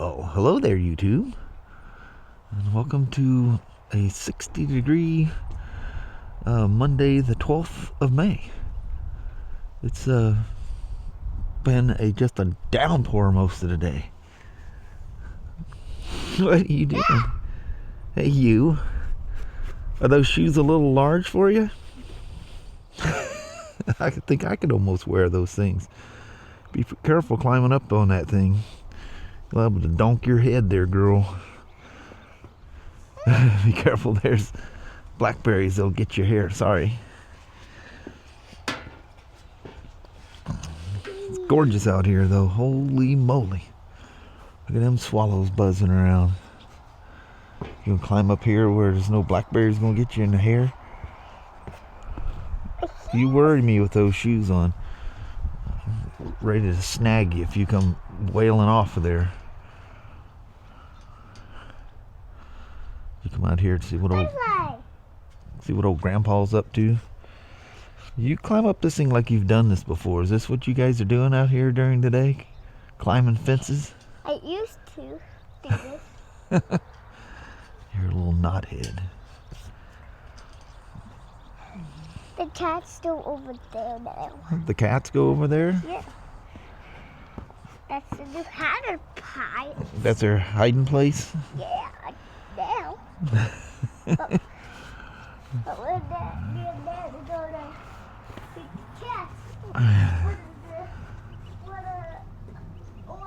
Well, hello there, YouTube, and welcome to a 60-degree Monday, the 12th of May. It's been just a downpour most of the day. What are you doing? Hey, you. Are those shoes a little large for you? I think I could almost wear those things. Be careful climbing up on that thing. You'll be able to donk your head there, girl. Be careful, there's blackberries, they'll get your hair. Sorry. It's gorgeous out here, though. Holy moly. Look at them swallows buzzing around. You gonna climb up here where there's no blackberries gonna get you in the hair? You worry me with those shoes on. Ready to snag you if you come wailing off of there. You come out here to see what old grandpa's up to. You climb up this thing like you've done this before. Is this what you guys are doing out here during the day? Climbing fences? I used to do this. You're a little knothead. The cats go over there now. The cats go over there? Yeah. That's the new Hatter Pie. That's their hiding place? Yeah, now. but when me and Dad go to feed the cats, when oil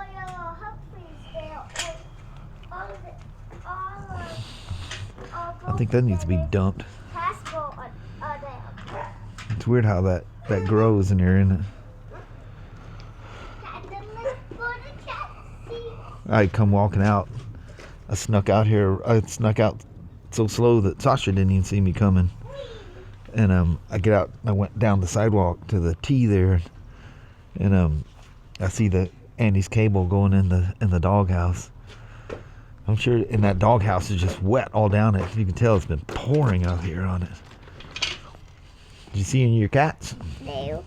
Humphreys there, I think that needs to be dumped. It's weird how that grows in here, isn't it? I come walking out. I snuck out here. I snuck out so slow that Sasha didn't even see me coming. And I get out. I went down the sidewalk to the T there, and I see the Andy's cable going in the doghouse. I'm sure, and that doghouse is just wet all down it. You can tell it's been pouring out here on it. Did you see any of your cats? No.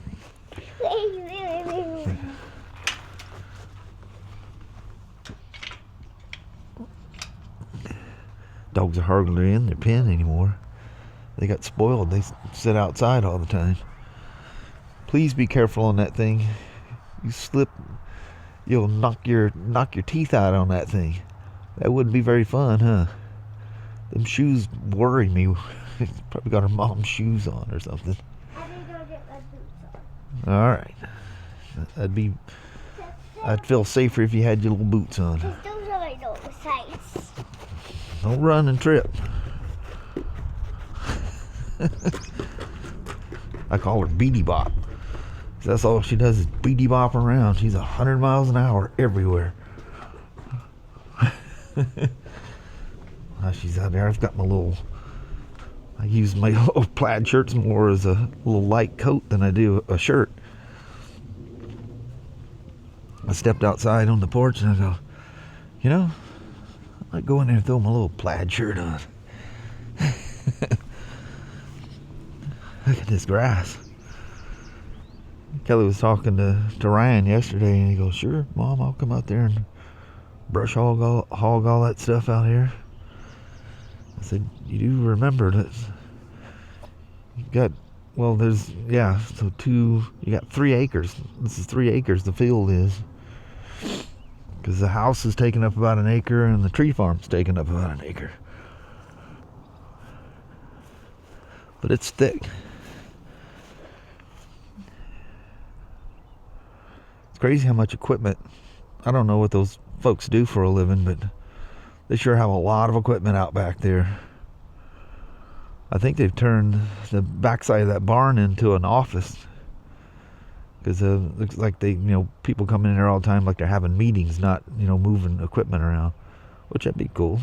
Dogs are hardly in their pen anymore. They got spoiled. They sit outside all the time. Please be careful on that thing. You slip, you'll knock your teeth out on that thing. That wouldn't be very fun, huh? Them shoes worry me. Probably got her mom's shoes on or something. I need to go get my boots on. All right. I'd feel safer if you had your little boots on. Those are my normal size. Don't run and trip. I call her Beady Bop. That's all she does is beady bop around. She's 100 miles an hour everywhere. While she's out there, I've got my little... I use my little plaid shirts more as a little light coat than I do a shirt. I stepped outside on the porch and I go, you know, I might go in there and throw my little plaid shirt on. Look at this grass. Kelly was talking to Ryan yesterday and he goes, sure, Mom, I'll come out there and hog all that stuff out here. I said, you do remember that you got, well, there's, yeah, so you got 3 acres. This is 3 acres, the field is. Because the house is taking up about 1 acre and the tree farm's taking up about 1 acre. But it's thick. It's crazy how much equipment, I don't know what those folks do for a living, but they sure have a lot of equipment out back there. I think they've turned the backside of that barn into an office. Because it looks like people come in there all the time like they're having meetings, not, moving equipment around. Which that'd be cool.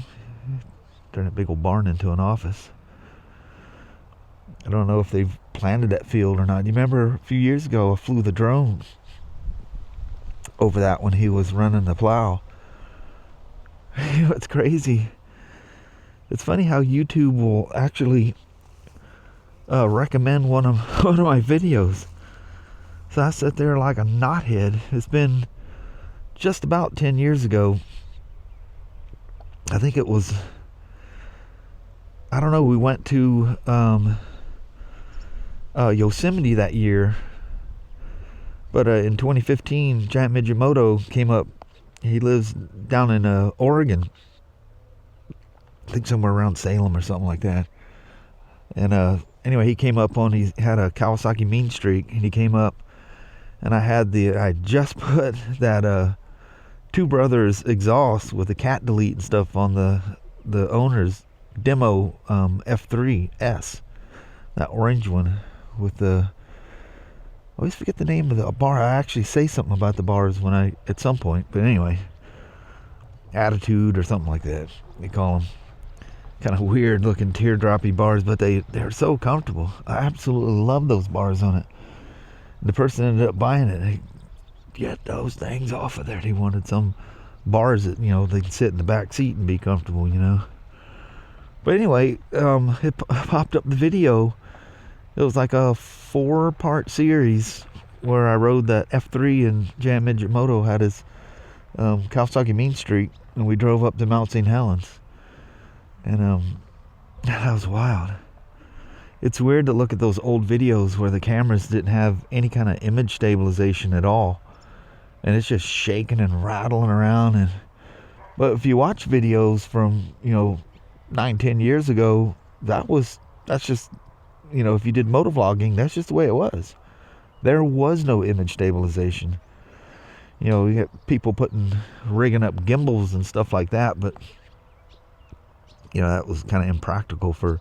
Turn that big old barn into an office. I don't know if they've planted that field or not. You remember a few years ago I flew the drone over that when he was running the plow. It's crazy. It's funny how YouTube will actually recommend one of my videos. So I sat there like a knothead. It's been just about 10 years ago. I think it was, I don't know, we went to Yosemite that year. But in 2015, Giant Midget Moto came up. He lives down in Oregon. I think somewhere around Salem or something like that. And anyway, he came up on, he had a Kawasaki Mean Streak, and he came up, and I just put that Two Brothers exhaust with the cat delete and stuff on the owner's demo F3S, that orange one with the, I always forget the name of the bar. I actually say something about the bars at some point, but anyway, Attitude or something like that they call them. Kind of weird looking teardroppy bars, but they're so comfortable. I absolutely love those bars on it. The person ended up buying it. Hey, get those things off of there. He wanted some bars that, they can sit in the back seat and be comfortable, But anyway, it popped up the video. It was like a 4-part series where I rode that F3 and Giant Midget Moto had his Kawasaki Mean Streak, and we drove up to Mount St. Helens. And that was wild. It's weird to look at those old videos where the cameras didn't have any kind of image stabilization at all, and it's just shaking and rattling around. But if you watch videos from 9-10 years ago, that's just if you did motovlogging, that's just the way it was. There was no image stabilization. You get people rigging up gimbals and stuff like that, but that was kind of impractical for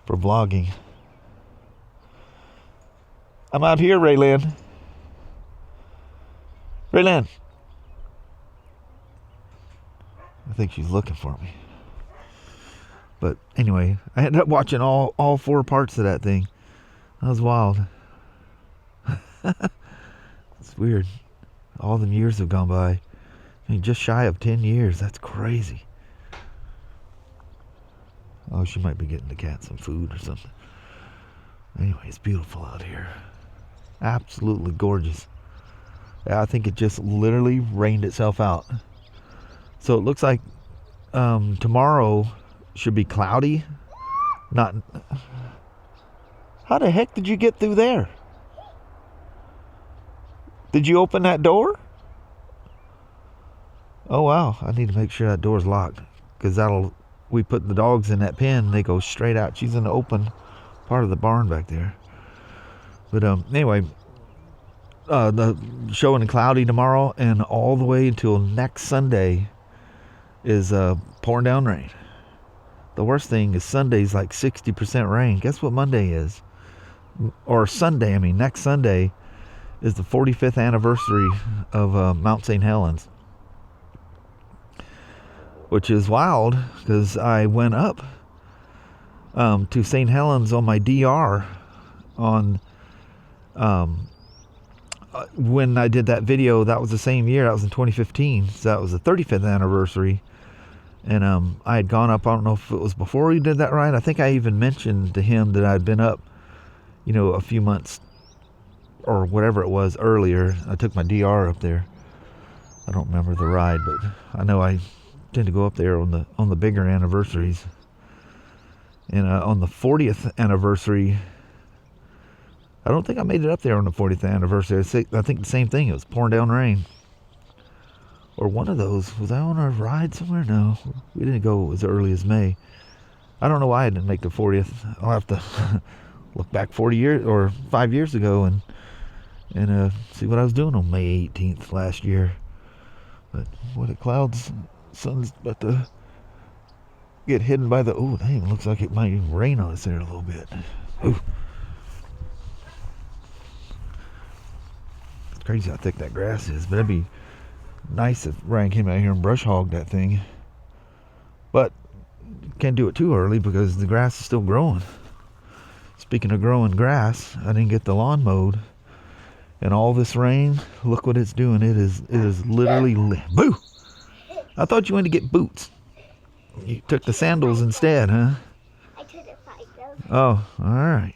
vlogging. I'm out here, Raylan. Raylan. I think she's looking for me. But anyway, I ended up watching all 4 parts of that thing. That was wild. It's weird. All them years have gone by. Just shy of 10 years. That's crazy. Oh, she might be getting the cat some food or something. Anyway, it's beautiful out here. Absolutely gorgeous. I think it just literally rained itself out. So it looks like tomorrow should be cloudy. Not. How the heck did you get through there? Did you open that door? Oh wow, I need to make sure that door's locked, because we put the dogs in that pen, they go straight out. She's in the open part of the barn back there. But anyway, the showing in cloudy tomorrow, and all the way until next Sunday is pouring down rain. The worst thing is Sunday's like 60% rain. Guess what Monday is? Or Sunday, next Sunday is the 45th anniversary of Mount St. Helens. Which is wild, because I went up to St. Helens on my DR on when I did that video. That was the same year. That was in 2015. So that was the 35th anniversary. And I had gone up, I don't know if it was before we did that ride. I think I even mentioned to him that I'd been up, a few months or whatever it was earlier. I took my DR up there. I don't remember the ride, but I know I tend to go up there on the bigger anniversaries. And on the 40th anniversary, I don't think I made it up there on the 40th anniversary. I think the same thing. It was pouring down rain. Or one of those. Was I on a ride somewhere? No. We didn't go as early as May. I don't know why I didn't make the 40th. I'll have to look back 40 years or 5 years ago and see what I was doing on May 18th last year. But what the clouds, sun's about to get hidden by the, oh dang, looks like it might rain on us there a little bit. Ooh. It's crazy how thick that grass is, but it'd be nice if Ryan came out here and brush hogged that thing. But can't do it too early because the grass is still growing. Speaking of growing grass, I didn't get the lawn mowed, and all this rain, look what it's doing. It is literally boo. I thought you went to get boots. You took the sandals instead, huh? I couldn't find them. Oh, all right.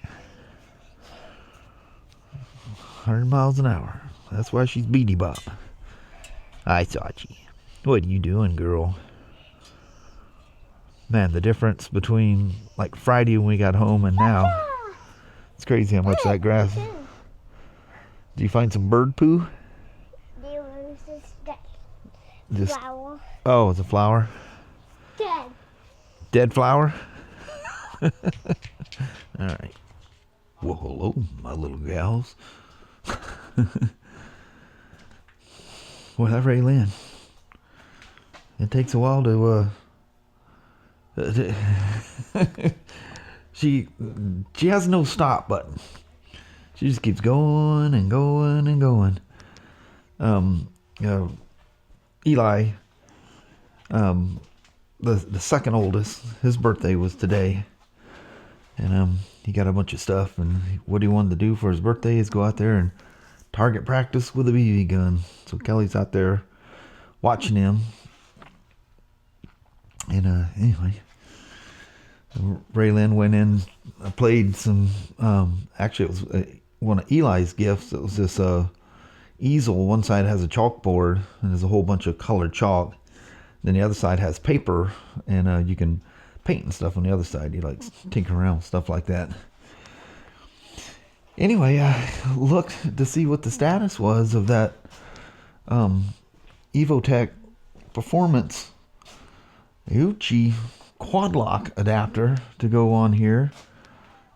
100 miles an hour. That's why she's Beady Bop. Hi, Aoocci. What are you doing, girl? Man, the difference between like Friday when we got home and now, it's crazy how much that grass. Did you find some bird poo? There was Just, flower. oh, it's a flower? Dead. Dead flower? All right. Well, hello, my little gals. Well, that Raylan. It takes a while to, she has no stop button. She just keeps going and going and going. Eli, the second oldest, his birthday was today. And he got a bunch of stuff, and what he wanted to do for his birthday is go out there and target practice with a BB gun. So Kelly's out there watching him. And anyway, Raylan went in, played some, actually it was one of Eli's gifts. It was this easel. One side has a chalkboard, and there's a whole bunch of colored chalk. Then the other side has paper, and you can paint and stuff on the other side. He likes tinkering around with stuff like that. Anyway, I looked to see what the status was of that Evotech Performance Aoocci quad lock adapter to go on here,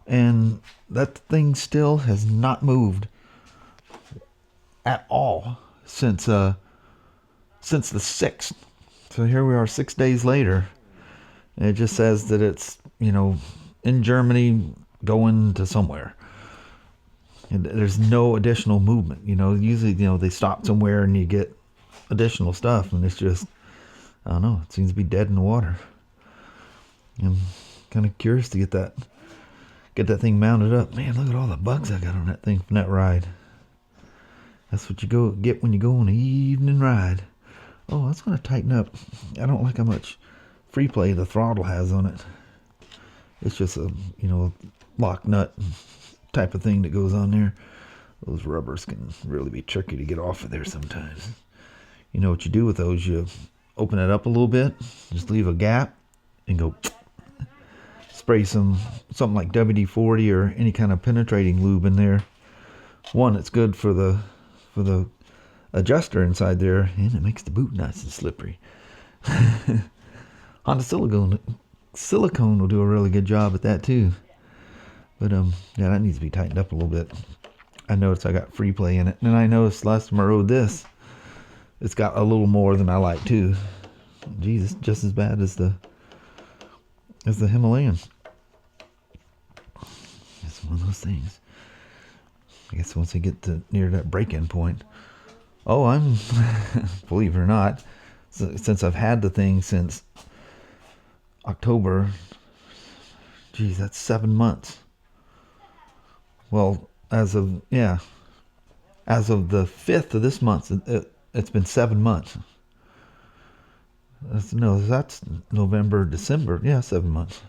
and that thing still has not moved at all since the 6th. So here we are 6 days later. And it just says that it's, in Germany going to somewhere. And there's no additional movement. Usually, they stop somewhere and you get additional stuff, and it's just, I don't know, it seems to be dead in the water. I'm kind of curious to get that thing mounted up. Man, look at all the bugs I got on that thing from that ride. That's what you get when you go on an evening ride. Oh, that's going to tighten up. I don't like how much free play the throttle has on it. It's just a, lock nut type of thing that goes on there. Those rubbers can really be tricky to get off of there sometimes. You know what you do with those? You open it up a little bit, just leave a gap, and go spray something like WD-40 or any kind of penetrating lube in there. One, it's good for the adjuster inside there, and it makes the boot nice and slippery. Honda silicone will do a really good job at that too. But yeah, that needs to be tightened up a little bit. I noticed I got free play in it, and I noticed last time I rode this, it's got a little more than I like too. Geez, it's just as bad as the Himalayan. It's one of those things. I guess once I get near that break-in point. Oh, I'm, believe it or not, since I've had the thing since October, geez, that's 7 months. Well, as of the 5th of this month, it's been 7 months. That's November, December. Yeah, 7 months.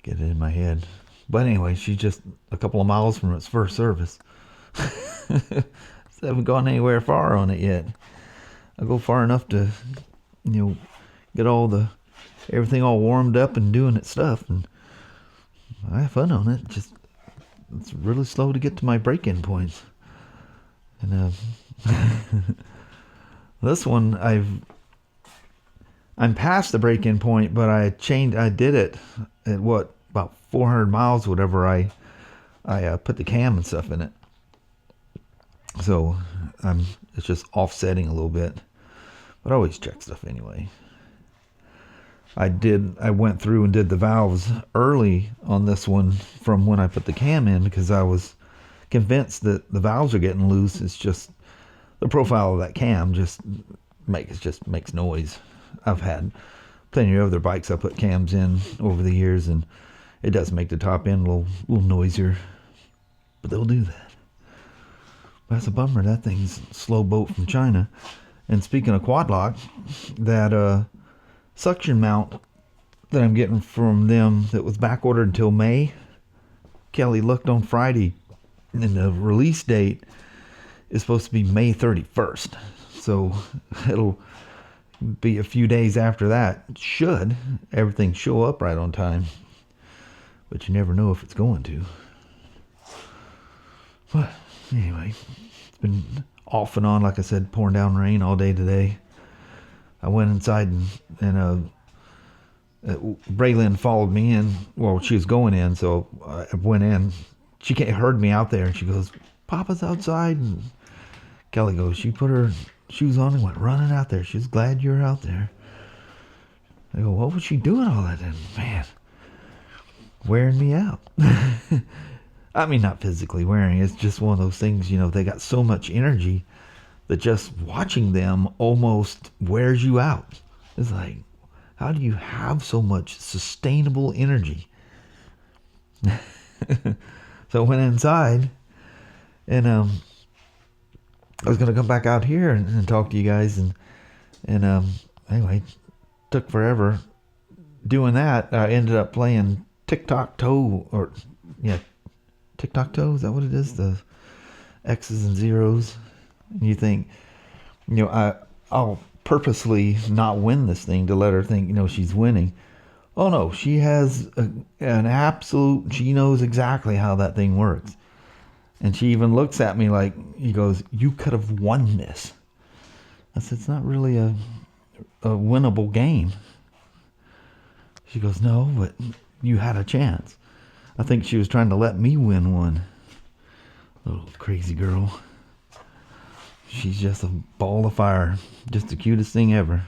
Get it in my head. But anyway, she's just a couple of miles from its first service. I haven't gone anywhere far on it yet. I'll go far enough to, get everything all warmed up and doing its stuff, and I have fun on it. It's really slow to get to my break-in points. And this one I'm past the break-in point, but I did it at about 400 miles, whatever. I put the cam and stuff in it. So it's just offsetting a little bit, but I always check stuff anyway. I went through and did the valves early on this one from when I put the cam in, because I was convinced that the valves are getting loose. It's just the profile of that cam just makes noise. I've had plenty of other bikes I put cams in over the years, and it does make the top end a little noisier, but they'll do that. That's a bummer. That thing's a slow boat from China. And speaking of quad lock, that suction mount that I'm getting from them that was back ordered until May, Kelly looked on Friday, and the release date is supposed to be May 31st. So be a few days after that. Should everything show up right on time, but you never know if it's going to. But anyway, it's been off and on, like I said, pouring down rain all day today. I went inside and Braylon followed me in. Well, she was going in, so I went in. She heard me out there, and she goes, "Papa's outside." And Kelly goes, she put her shoes on and went running out there. She was glad you were out there. I go, what was she doing all that then? Man, wearing me out. I mean, not physically wearing. It's just one of those things, they got so much energy that just watching them almost wears you out. It's like, how do you have so much sustainable energy? So I went inside, and I was going to come back out here and talk to you guys, and anyway, took forever doing that. I ended up playing tic-tac-toe, tic-tac-toe, is that what it is? The X's and zeros. And you think, I'll purposely not win this thing to let her think, she's winning. Oh no, she has an absolute, she knows exactly how that thing works. And she even looks at me like, he goes, you could have won this. I said, it's not really a winnable game. She goes, no, but you had a chance. I think she was trying to let me win one. Little crazy girl. She's just a ball of fire. Just the cutest thing ever.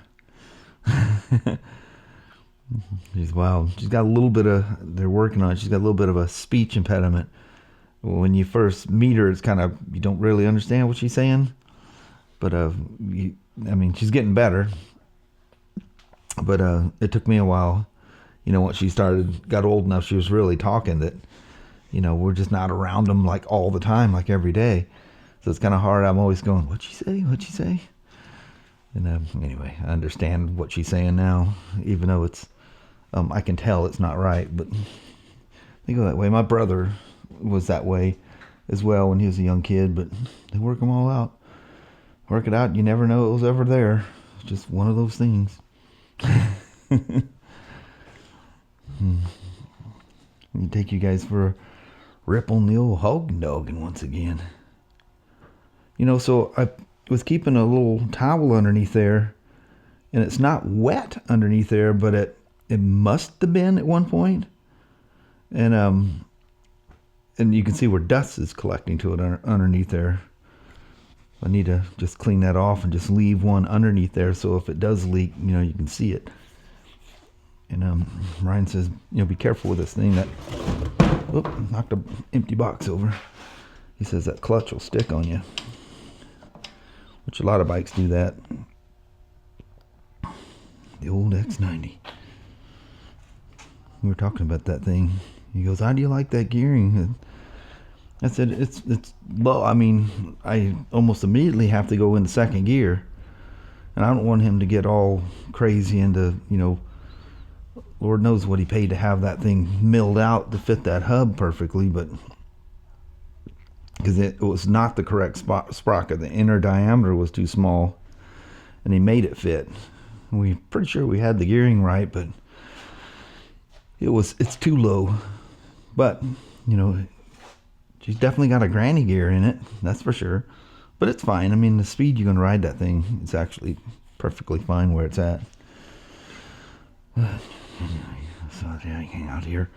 She's wild. She's got a little bit of, they're working on it, she's got a little bit of a speech impediment. When you first meet her, it's kind of, you don't really understand what she's saying. But, she's getting better. But it took me a while. Once she got old enough, she was really talking that, we're just not around them like all the time, like every day. So it's kind of hard. I'm always going, what'd she say? What'd she say? And anyway, I understand what she's saying now, even though it's, I can tell it's not right, but they go that way. My brother was that way as well when he was a young kid, but they work them all out. Work it out. You never know it was ever there. It's just one of those things. Let me take you guys for a rip on the old hog dogging once again. So I was keeping a little towel underneath there, and it's not wet underneath there, but it must have been at one point. And you can see where dust is collecting to it underneath there. I need to just clean that off and just leave one underneath there, so if it does leak, you can see it. And Ryan says, be careful with this thing. That, knocked an empty box over. He says that clutch will stick on you, which a lot of bikes do that. The old X90. We were talking about that thing. He goes, how do you like that gearing? I said, it's low. I almost immediately have to go into second gear. And I don't want him to get all crazy into, Lord knows what he paid to have that thing milled out to fit that hub perfectly, but because it was not the correct sprocket. The inner diameter was too small, and he made it fit. We're pretty sure we had the gearing right, but it's too low. But, she's definitely got a granny gear in it, that's for sure. But it's fine. The speed you can ride that thing, it's actually perfectly fine where it's at. But anyway, so I hang out here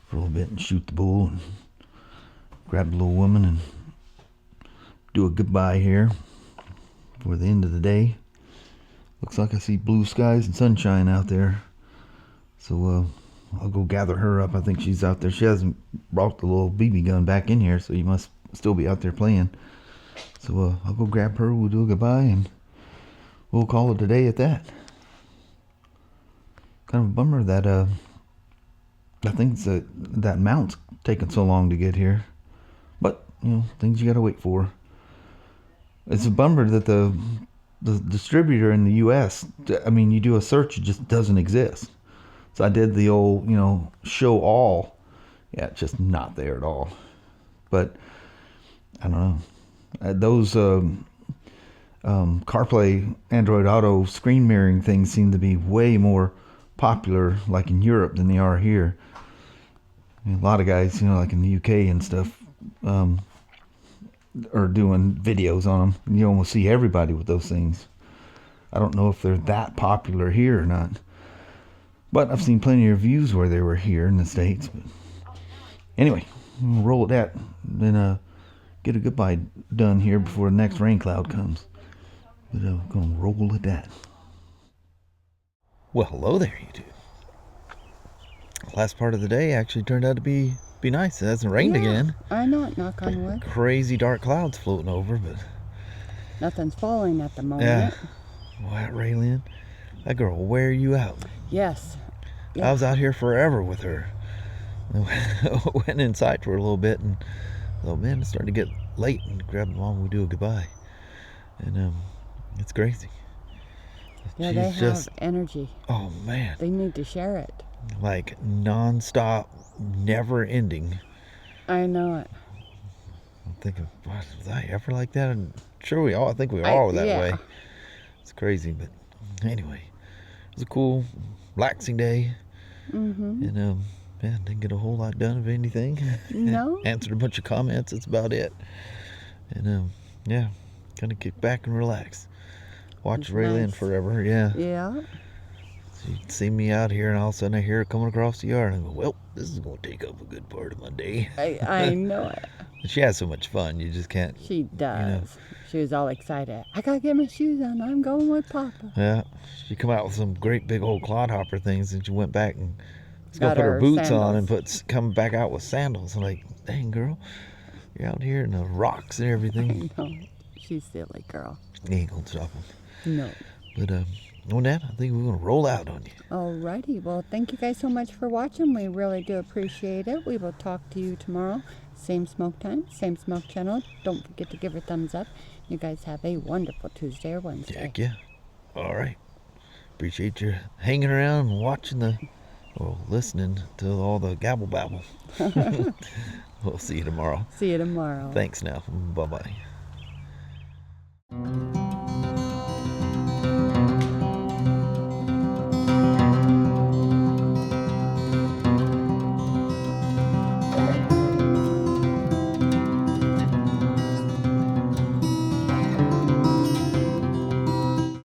for a little bit and shoot the bull and grab the little woman and do a goodbye here for the end of the day. Looks like I see blue skies and sunshine out there. So I'll go gather her up. I think she's out there. She hasn't brought the little BB gun back in here, so you must still be out there playing. So I'll go grab her. We'll do a goodbye and we'll call it a day at that. Kind of a bummer that I think that mount's taking so long to get here. But, things you gotta wait for. It's a bummer that the distributor in the US, you do a search, it just doesn't exist. So I did the old, show all. Yeah, it's just not there at all. But, I don't know. Those CarPlay, Android Auto screen mirroring things seem to be way more popular, like in Europe, than they are here. I mean, a lot of guys, like in the UK and stuff, are doing videos on them. And you almost see everybody with those things. I don't know if they're that popular here or not. But I've seen plenty of reviews where they were here in the States. But anyway, I'm going to roll with that. Then get a goodbye done here before the next rain cloud comes. But I'm going to roll with that. Well, hello there, YouTube. Last part of the day actually turned out to be nice. It hasn't rained again. I know it, knock on wood. Crazy dark clouds floating over, but nothing's falling at the moment. Yeah. Well, that Raylin, that girl will wear you out. Yes. I was out here forever with her. I went inside for a little bit and thought, man, it's starting to get late, and grabbed Mom, we do a goodbye. And it's crazy. Yeah, She's they just, have energy. Oh man. They need to share it. Like non-stop, never ending. I know it. I'm thinking, was I ever like that? And sure I think we all were that way. It's crazy, but anyway, it was a cool, relaxing day. And yeah, didn't get a whole lot done of anything. No. Answered a bunch of comments. That's about it. And yeah, kind of kick back and relax. Watch Raylin forever. Yeah. Yeah. She'd see me out here, and all of a sudden I hear her coming across the yard, and I go, well, this is going to take up a good part of my day. I know it. She has so much fun, you just can't. She does. She was all excited. I got to get my shoes on. I'm going with Papa. Yeah. She come out with some great big old clodhopper things, and she went back and Got put her boots sandals on and come back out with sandals. I'm like, dang, girl, you're out here in the rocks and everything. I know. She's silly, girl. You ain't going to stop them. No. But on that, I think we're going to roll out on you. Alrighty. Well, thank you guys so much for watching. We really do appreciate it. We will talk to you tomorrow. Same smoke time, same smoke channel. Don't forget to give a thumbs up. You guys have a wonderful Tuesday or Wednesday. Heck yeah. All right. Appreciate you hanging around and watching listening to all the gabble babble. We'll see you tomorrow. See you tomorrow. Thanks now. Bye-bye.